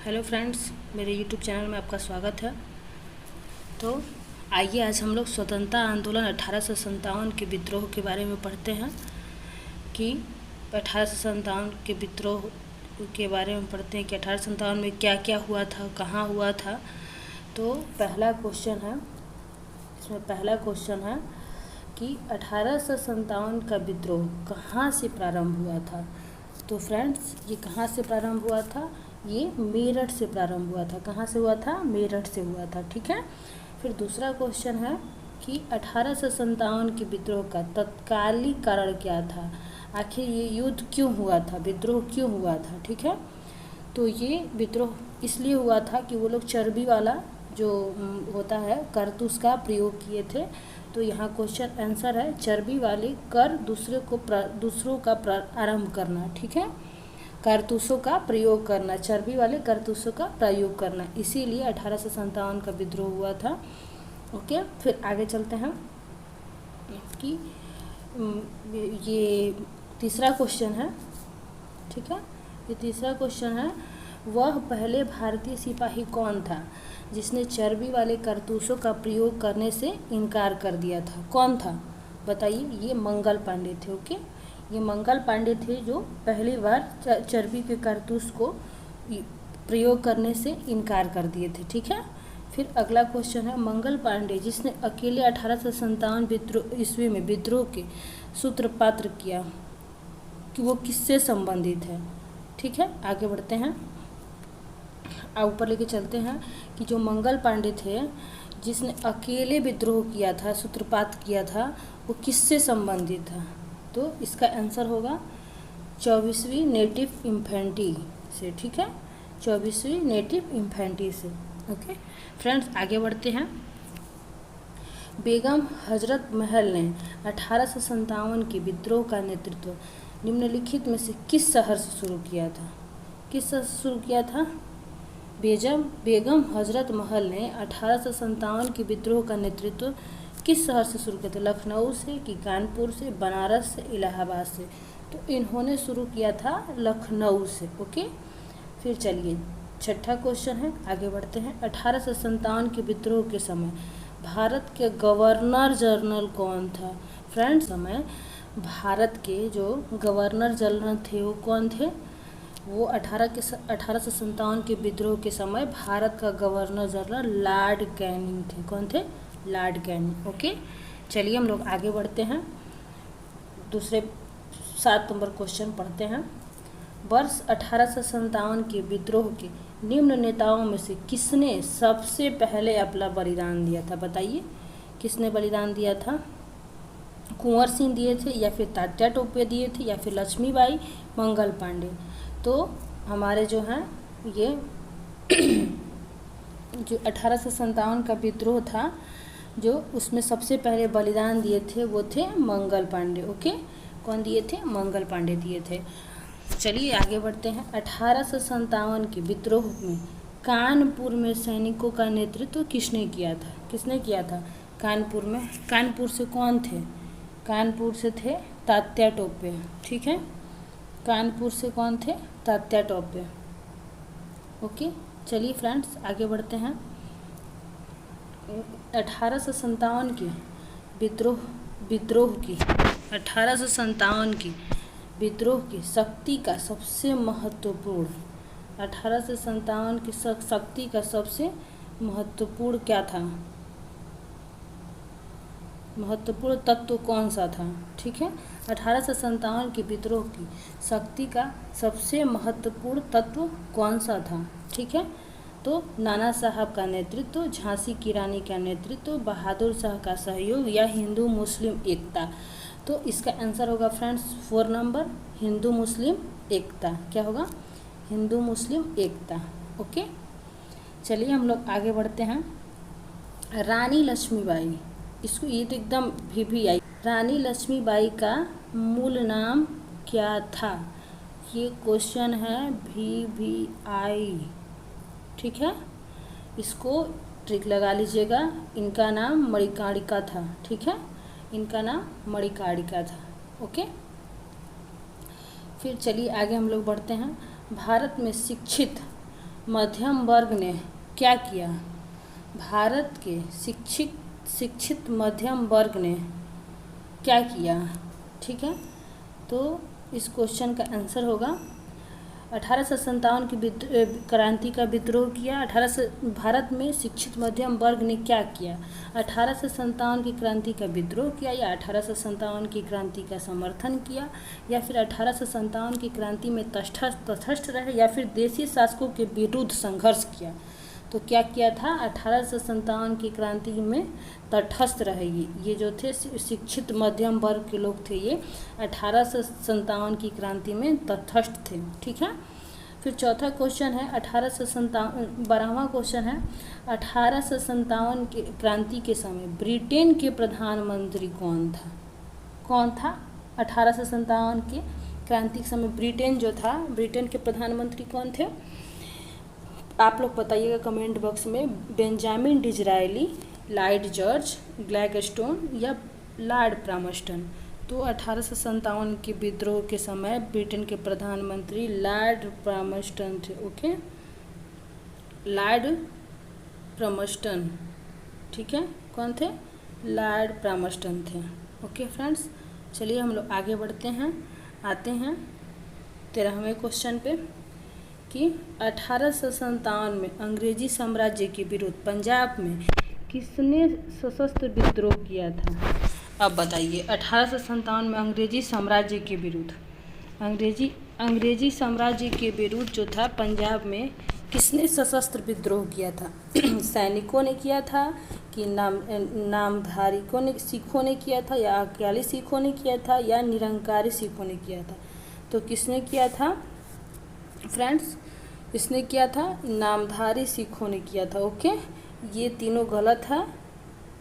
Hello friends, मेरे YouTube channel में आपका स्वागत है। तो आइए आज हम लोग स्वतंत्रता आंदोलन 1857 के विद्रोह के बारे में पढ़ते हैं कि 1857 के विद्रोह के बारे में पढ़ते हैं कि 1857 में क्या क्या हुआ था, कहाँ हुआ था। तो पहला क्वेश्चन है, इसमें पहला क्वेश्चन है कि 1857 का विद्रोह कहाँ से प्रारंभ हुआ था। तो फ्रेंड्स, ये कहाँ से प्रारंभ हुआ था? ये मेरठ से प्रारंभ हुआ था। कहाँ से हुआ था? मेरठ से हुआ था। ठीक है। फिर दूसरा क्वेश्चन है कि 1857 के विद्रोह का तत्कालिक कारण क्या था। आखिर ये युद्ध क्यों हुआ था, विद्रोह क्यों हुआ था। ठीक है। तो ये विद्रोह इसलिए हुआ था कि वो लोग चर्बी वाला जो होता है कारतूस का प्रयोग किए थे। तो यहाँ क्वेश्चन आंसर है चर्बी वाले कर दूसरों का आरंभ करना। ठीक है, कारतूसों का प्रयोग करना, चर्बी वाले कारतूसों का प्रयोग करना, इसीलिए 1857 का विद्रोह हुआ था। ओके, फिर आगे चलते हैं कि ये तीसरा क्वेश्चन है। ठीक है, ये तीसरा क्वेश्चन है, वह पहले भारतीय सिपाही कौन था जिसने चर्बी वाले कारतूसों का प्रयोग करने से इनकार कर दिया था? कौन था बताइए? ये मंगल पांडे थे। ओके, ये मंगल पांडे थे जो पहली बार चर्बी के कारतूस को प्रयोग करने से इनकार कर दिए थे। ठीक है। फिर अगला क्वेश्चन है, मंगल पांडे जिसने अकेले 1857 ईस्वी में विद्रोह के सूत्रपात किया कि वो किससे संबंधित है। ठीक है, आगे बढ़ते हैं, ऊपर लेके चलते हैं कि जो मंगल पांडे थे जिसने अकेले विद्रोह किया था, सूत्रपात किया था, वो किससे संबंधित था? तो इसका आंसर होगा 24वीं नेटिव इन्फेंट्री से। ठीक है, 24वीं नेटिव इन्फेंट्री से। ओके फ्रेंड्स, आगे बढ़ते हैं। बेगम हजरत महल ने 1857 के विद्रोह का नेतृत्व निम्नलिखित में से किस शहर से शुरू किया था? किस शहर से शुरू किया था? बेगम हजरत महल ने 1857 के विद्रोह का नेतृत्व किस शहर से शुरू किया था? लखनऊ से कि कानपुर से, बनारस से, इलाहाबाद से? तो इन्होंने शुरू किया था लखनऊ से। ओके, फिर चलिए छठा क्वेश्चन है, आगे बढ़ते हैं। 1857 के विद्रोह के समय भारत के गवर्नर जनरल कौन था? फ्रेंड्स, समय भारत के जो गवर्नर जनरल थे वो कौन थे? वो 1857 के विद्रोह के समय भारत का गवर्नर जनरल लॉर्ड कैनिंग थे। कौन थे? Lord Canning. ओके, चलिए हम लोग आगे बढ़ते हैं, दूसरे 7 नंबर क्वेश्चन पढ़ते हैं। वर्ष 1857 के विद्रोह के निम्न नेताओं में से किसने सबसे पहले अपना बलिदान दिया था? बताइए, किसने बलिदान दिया था? कुंवर सिंह दिए थे, या फिर तात्या टोपे दिए थे, या फिर लक्ष्मीबाई, मंगल पांडे? तो हमारे जो हैं ये जो 1857 का विद्रोह था, जो उसमें सबसे पहले बलिदान दिए थे वो थे मंगल पांडे। ओके, कौन दिए थे? मंगल पांडे दिए थे। चलिए आगे बढ़ते हैं। 1857 के विद्रोह में कानपुर में सैनिकों का नेतृत्व किसने किया था? किसने किया था कानपुर में? कानपुर से कौन थे? कानपुर से थे तात्या टोपे। ठीक है, कानपुर से कौन थे? तात्या टोपे। ओके, चलिए फ्रेंड्स आगे बढ़ते हैं। 1857 के विद्रोह की 1857 की विद्रोह की शक्ति का सबसे महत्वपूर्ण 1857 की शक्ति का सबसे महत्वपूर्ण क्या था? महत्वपूर्ण तत्व कौन सा था? ठीक है, 1857 के विद्रोह की शक्ति का सबसे महत्वपूर्ण तत्व कौन सा था? ठीक है, तो नाना साहब का नेतृत्व, झांसी की रानी का नेतृत्व, बहादुर शाह का सहयोग, या हिंदू मुस्लिम एकता? तो इसका आंसर होगा फ्रेंड्स 4 नंबर, हिंदू मुस्लिम एकता। क्या होगा? हिंदू मुस्लिम एकता। ओके, चलिए हम लोग आगे बढ़ते हैं। रानी लक्ष्मीबाई, इसको ये तो एकदम भी आई। रानी लक्ष्मीबाई का मूल नाम क्या था? ये क्वेश्चन है भी आई। ठीक है, इसको ट्रिक लगा लीजिएगा। इनका नाम मणिकर्णिका था। ठीक है, इनका नाम मणिकर्णिका था। ओके, फिर चलिए आगे हम लोग बढ़ते हैं। भारत में शिक्षित मध्यम वर्ग ने क्या किया? भारत के शिक्षित मध्यम वर्ग ने क्या किया? ठीक है, तो इस क्वेश्चन का आंसर होगा 1857 की क्रांति का विद्रोह किया। भारत में शिक्षित मध्यम वर्ग ने क्या किया? 1857 की क्रांति का विद्रोह किया, या 1857 की क्रांति का समर्थन किया, या फिर 1857 की क्रांति में तटस्थ रहे, या फिर देशी शासकों के विरुद्ध संघर्ष किया। तो क्या किया था? 1857 की क्रांति में तटस्थ रहेगी। ये जो थे शिक्षित मध्यम वर्ग के लोग थे, ये 1857 की क्रांति में तटस्थ थे। ठीक है, फिर चौथा क्वेश्चन है 12वां क्वेश्चन है 1857 की क्रांति के समय ब्रिटेन के प्रधानमंत्री कौन था? कौन था 1857 की क्रांति के समय ब्रिटेन जो था, ब्रिटेन के प्रधानमंत्री कौन थे? आप लोग बताइएगा कमेंट बॉक्स में। Benjamin Disraeli, Lord George Gladstone या लॉर्ड प्रामस्टन। तो 1857 के विद्रोह के समय ब्रिटेन के प्रधानमंत्री लॉर्ड प्रामस्टन थे। Okay, Lord Palmerston. ठीक है, कौन थे? लॉर्ड प्रामस्टन थे। ओके फ्रेंड्स, चलिए हम लोग आगे बढ़ते हैं। आते हैं 13वें क्वेश्चन पे कि 1857 में अंग्रेजी साम्राज्य के विरुद्ध पंजाब में किसने सशस्त्र विद्रोह किया था? अब बताइए, 1857 में अंग्रेजी साम्राज्य के विरुद्ध अंग्रेजी साम्राज्य के विरुद्ध जो था पंजाब में किसने सशस्त्र विद्रोह किया था? सैनिकों ने किया था कि नामधारी सिखों ने किया था, या अकाली सिखों ने किया था, या निरंकारी सिखों ने किया था? तो किसने किया था फ्रेंड्स? इसने किया था नामधारी सिखों ने किया था। ओके, ये तीनों गलत है,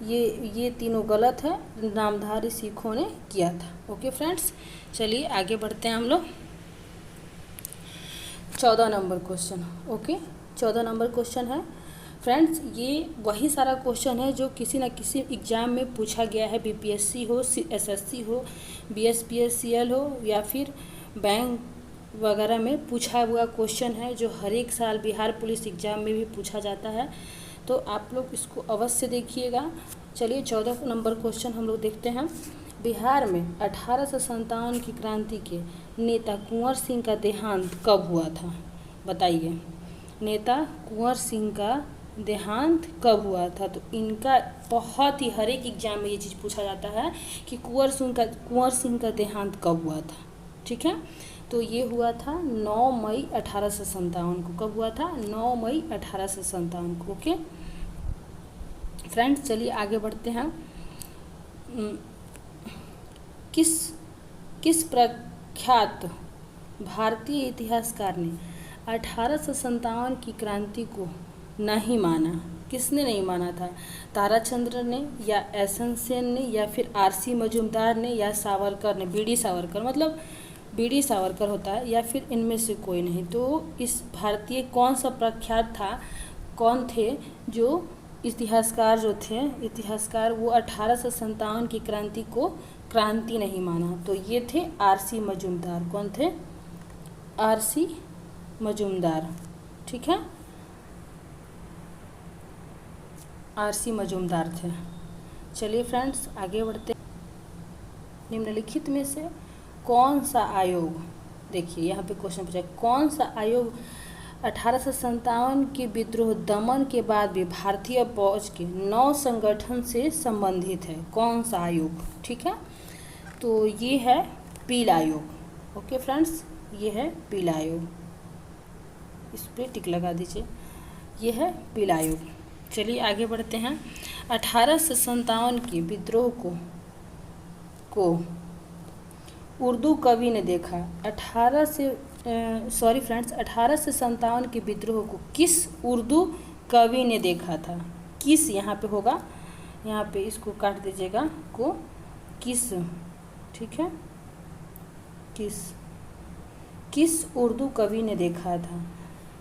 ये तीनों गलत है, नामधारी सिखों ने किया था। ओके फ्रेंड्स, चलिए आगे बढ़ते हैं हम लोग। 14 number question. Okay, 14 number question है फ्रेंड्स, ये वही सारा क्वेश्चन है जो किसी न किसी एग्ज़ाम में पूछा गया है। बीपीएससी हो, एसएससी हो, बीएसपीएससीएल हो, या फिर बैंक वगैरह में पूछा हुआ क्वेश्चन है, जो हर एक साल बिहार पुलिस एग्ज़ाम में भी पूछा जाता है। तो आप लोग इसको अवश्य देखिएगा। चलिए 14 नंबर क्वेश्चन हम लोग देखते हैं। बिहार में 1857 की क्रांति के नेता कुंवर सिंह का देहांत कब हुआ था? बताइए, नेता कुंवर सिंह का देहांत कब हुआ था? तो इनका बहुत ही हर एक एग्जाम में ये चीज़ पूछा जाता है कि कुंवर सिंह का देहांत कब हुआ था। ठीक है, तो ये हुआ था 9 मई 1857 को। कब हुआ था? 9 मई 1857 को। ओके फ्रेंड्स, चलिए आगे बढ़ते हैं। किस प्रख्यात भारतीय इतिहासकार ने 1857 की क्रांति को नहीं माना? किसने नहीं माना था? ताराचंद्र ने, या एसएन सेन ने, या फिर आरसी मजूमदार ने, या सावरकर ने? बीडी सावरकर, मतलब बीडी सावरकर होता है, या फिर इनमें से कोई नहीं। तो इस भारतीय कौन सा प्रख्यात था, कौन थे जो इतिहासकार जो थे, इतिहासकार वो 1857 की क्रांति को क्रांति नहीं माना? तो ये थे आरसी मजूमदार। कौन थे? आरसी मजूमदार। ठीक है, आरसी मजूमदार थे। चलिए फ्रेंड्स आगे बढ़ते। निम्नलिखित में से कौन सा आयोग, देखिए यहाँ पे क्वेश्चन पूछा, कौन सा आयोग 1857 के विद्रोह दमन के बाद भी भारतीय फौज के 9 संगठन से संबंधित है? कौन सा आयोग? ठीक है, तो ये है पील आयोग। ओके फ्रेंड्स, ये है पील आयोग, इस पर टिक लगा दीजिए, ये है पील आयोग। चलिए आगे बढ़ते हैं। 1857 के विद्रोह को उर्दू कवि ने देखा। 1857 के विद्रोह को किस उर्दू कवि ने देखा था? किस यहाँ पे होगा, यहाँ पे इसको काट दीजिएगा, को किस। ठीक है, किस उर्दू कवि ने देखा था?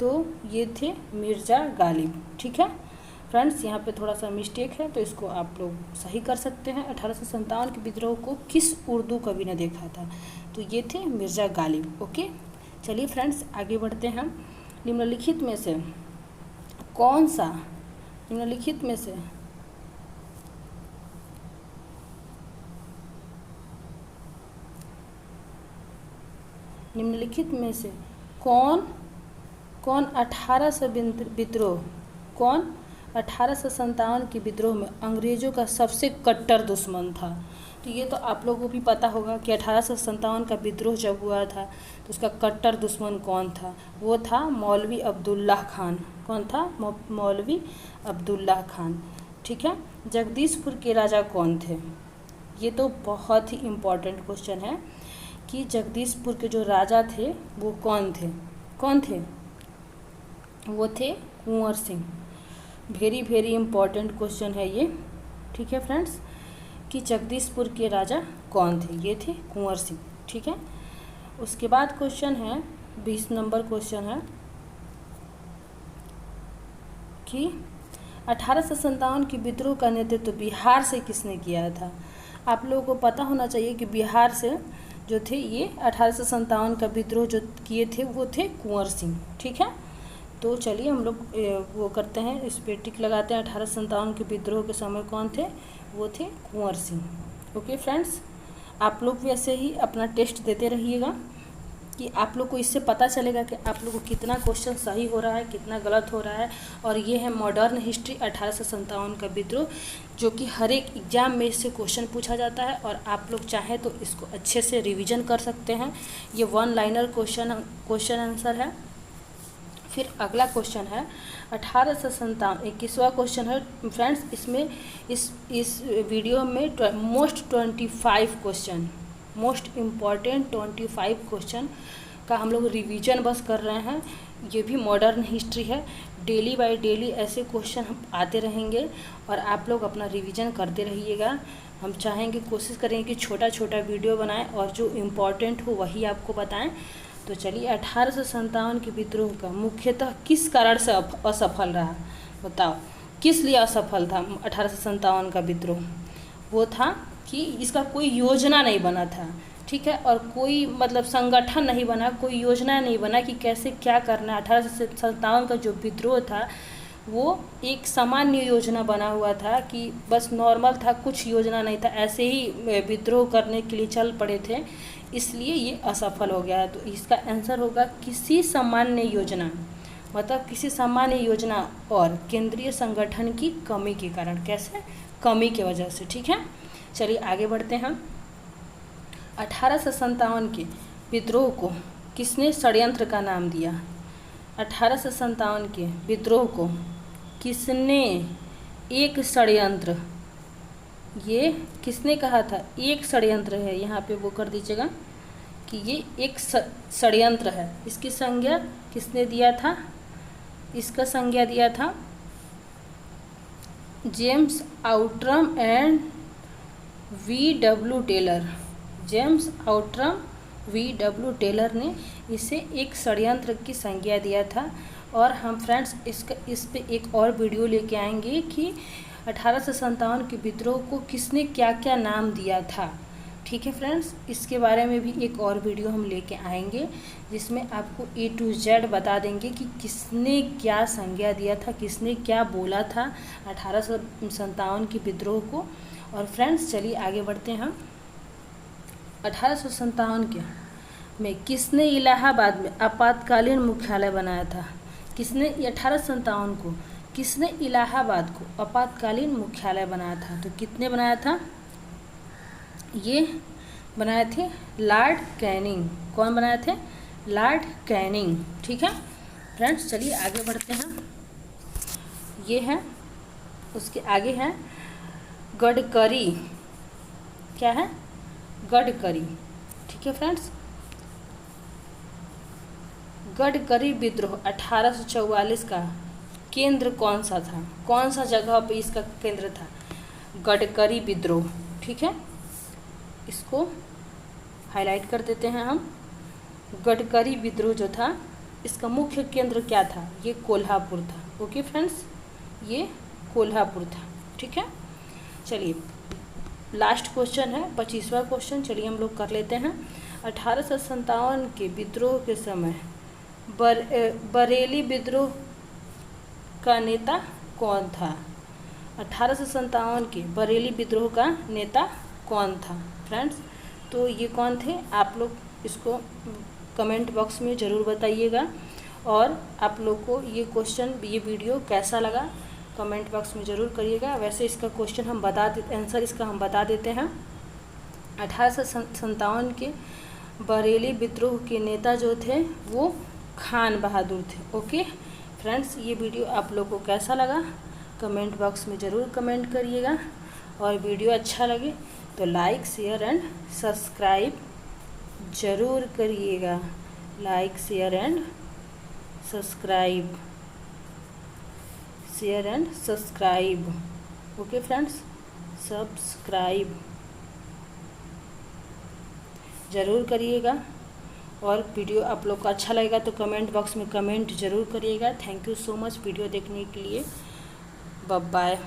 तो ये थे मिर्ज़ा गालिब। ठीक है फ्रेंड्स, यहाँ पे थोड़ा सा मिस्टेक है, तो इसको आप लोग सही कर सकते हैं। 1857 के विद्रोह को किस उर्दू कवि ने देखा था? तो ये थे मिर्ज़ा गालिब। ओके, चलिए फ्रेंड्स आगे बढ़ते हैं। निम्नलिखित में से कौन सा निम्नलिखित में से कौन 1857 के विद्रोह में अंग्रेजों का सबसे कट्टर दुश्मन था? तो ये तो आप लोगों को भी पता होगा कि 1857 का विद्रोह जब हुआ था तो उसका कट्टर दुश्मन कौन था? वो था मौलवी अब्दुल्ला खान। कौन था? मौलवी अब्दुल्ला खान। ठीक है। जगदीशपुर के राजा कौन थे? ये तो बहुत ही इम्पोर्टेंट क्वेश्चन है कि जगदीशपुर के जो राजा थे वो कौन थे? वो थे Kunwar Singh. Very very important question है ये। ठीक है फ्रेंड्स, कि जगदीशपुर के राजा कौन थे? ये थे कुंवर सिंह। ठीक है। उसके बाद क्वेश्चन है 20 नंबर क्वेश्चन है कि 1857 के विद्रोह का नेतृत्व बिहार से किसने किया था? आप लोगों को पता होना चाहिए कि बिहार से जो थे ये 1857 का विद्रोह जो किए थे वो थे कुंवर सिंह। ठीक है। तो चलिए हम लोग वो करते हैं, इस पे टिक लगाते हैं। 1857 के विद्रोह के समय कौन थे? वो थे कुंवर सिंह। ओके फ्रेंड्स, आप लोग भी ऐसे ही अपना टेस्ट देते रहिएगा कि आप लोग को इससे पता चलेगा कि आप लोग को कितना क्वेश्चन सही हो रहा है, कितना गलत हो रहा है। और ये है मॉडर्न हिस्ट्री 1857 का विद्रोह, जो कि हर एक एग्जाम में इससे क्वेश्चन पूछा जाता है और आप लोग चाहें तो इसको अच्छे से रिवीजन कर सकते हैं। ये 1 लाइनर क्वेश्चन आंसर है। फिर अगला क्वेश्चन है 1857, 21वां क्वेश्चन है फ्रेंड्स। इसमें इस वीडियो में मोस्ट इम्पॉर्टेंट 25 क्वेश्चन का हम लोग रिवीजन बस कर रहे हैं। ये भी मॉडर्न हिस्ट्री है। डेली बाय डेली ऐसे क्वेश्चन हम आते रहेंगे और आप लोग अपना रिवीजन करते रहिएगा। हम चाहेंगे, कोशिश करेंगे कि छोटा छोटा वीडियो बनाएं और जो इम्पोर्टेंट हो वही आपको बताएं। तो चलिए, 1857 के विद्रोह का मुख्यतः किस कारण से असफल रहा? बताओ, किस लिए असफल था 1857 का विद्रोह? वो था कि इसका कोई योजना नहीं बना था। ठीक है। और कोई मतलब संगठन नहीं बना, कोई योजना नहीं बना कि कैसे क्या करना है। 1857 का जो विद्रोह था वो एक सामान्य योजना बना हुआ था कि बस नॉर्मल था, कुछ योजना नहीं था, ऐसे ही विद्रोह करने के लिए चल पड़े थे, इसलिए ये असफल हो गया है। तो इसका आंसर होगा किसी सामान्य योजना, मतलब किसी सामान्य योजना और केंद्रीय संगठन की कमी के कारण। कैसे? कमी की वजह से। ठीक है। चलिए आगे बढ़ते हैं। 1857 के विद्रोह को किसने षड्यंत्र का नाम दिया? 1857 के विद्रोह को किसने एक षड्यंत्र, ये किसने कहा था? एक षड्यंत्र है, यहाँ पे वो कर दीजिएगा कि ये एक षड्यंत्र है। इसकी संज्ञा किसने दिया था? इसका संज्ञा दिया था James Outram and V.W. Taylor. James Outram V.W. Taylor ने इसे एक षड्यंत्र की संज्ञा दिया था। और हम फ्रेंड्स इस पे एक और वीडियो लेके आएंगे कि 1857 के विद्रोह को किसने क्या क्या नाम दिया था। ठीक है फ्रेंड्स, इसके बारे में भी एक और वीडियो हम लेके आएंगे जिसमें आपको A to Z बता देंगे कि किसने क्या संज्ञा दिया था, किसने क्या बोला था 1857 के विद्रोह को। और फ्रेंड्स चलिए आगे बढ़ते हैं। 1857 के में किसने इलाहाबाद में आपातकालीन मुख्यालय बनाया था? किसने 1857 को किसने इलाहाबाद को आपातकालीन मुख्यालय बनाया था? तो कितने बनाया था? ये बनाए थे लॉर्ड कैनिंग। कौन बनाए थे? Lord Canning. ठीक है फ्रेंड्स, चलिए आगे बढ़ते हैं। ये है, उसके आगे है गडकरी। क्या है? गडकरी। ठीक है फ्रेंड्स, गडकरी विद्रोह 1844 का केंद्र कौन सा था? कौन सा जगह पे इसका केंद्र था? गडकरी विद्रोह। ठीक है, इसको हाईलाइट कर देते हैं हम। गडकरी विद्रोह जो था इसका मुख्य केंद्र क्या था? ये कोल्हापुर था। ओके फ्रेंड्स, ये कोल्हापुर था। ठीक है, चलिए लास्ट क्वेश्चन है 25वां क्वेश्चन। चलिए हम लोग कर लेते हैं। 1857 के विद्रोह के समय बरेली विद्रोह का नेता कौन था? 1857 के बरेली विद्रोह का नेता कौन था फ्रेंड्स? तो ये कौन थे, आप लोग इसको कमेंट बॉक्स में ज़रूर बताइएगा। और आप लोग को ये क्वेश्चन, ये वीडियो कैसा लगा कमेंट बॉक्स में ज़रूर करिएगा। वैसे इसका क्वेश्चन हम बता देते, आंसर इसका हम बता देते हैं। 1857 के बरेली विद्रोह के नेता जो थे वो खान बहादुर थे। ओके फ्रेंड्स, ये वीडियो आप लोग को कैसा लगा कमेंट बॉक्स में ज़रूर कमेंट करिएगा। और वीडियो अच्छा लगे तो लाइक शेयर एंड सब्सक्राइब ज़रूर करिएगा। Like share and subscribe, share and subscribe. Okay friends, subscribe ज़रूर करिएगा। और वीडियो आप लोग को अच्छा लगेगा तो कमेंट बॉक्स में कमेंट ज़रूर करिएगा। Thank you so much video देखने के लिए। Bye bye.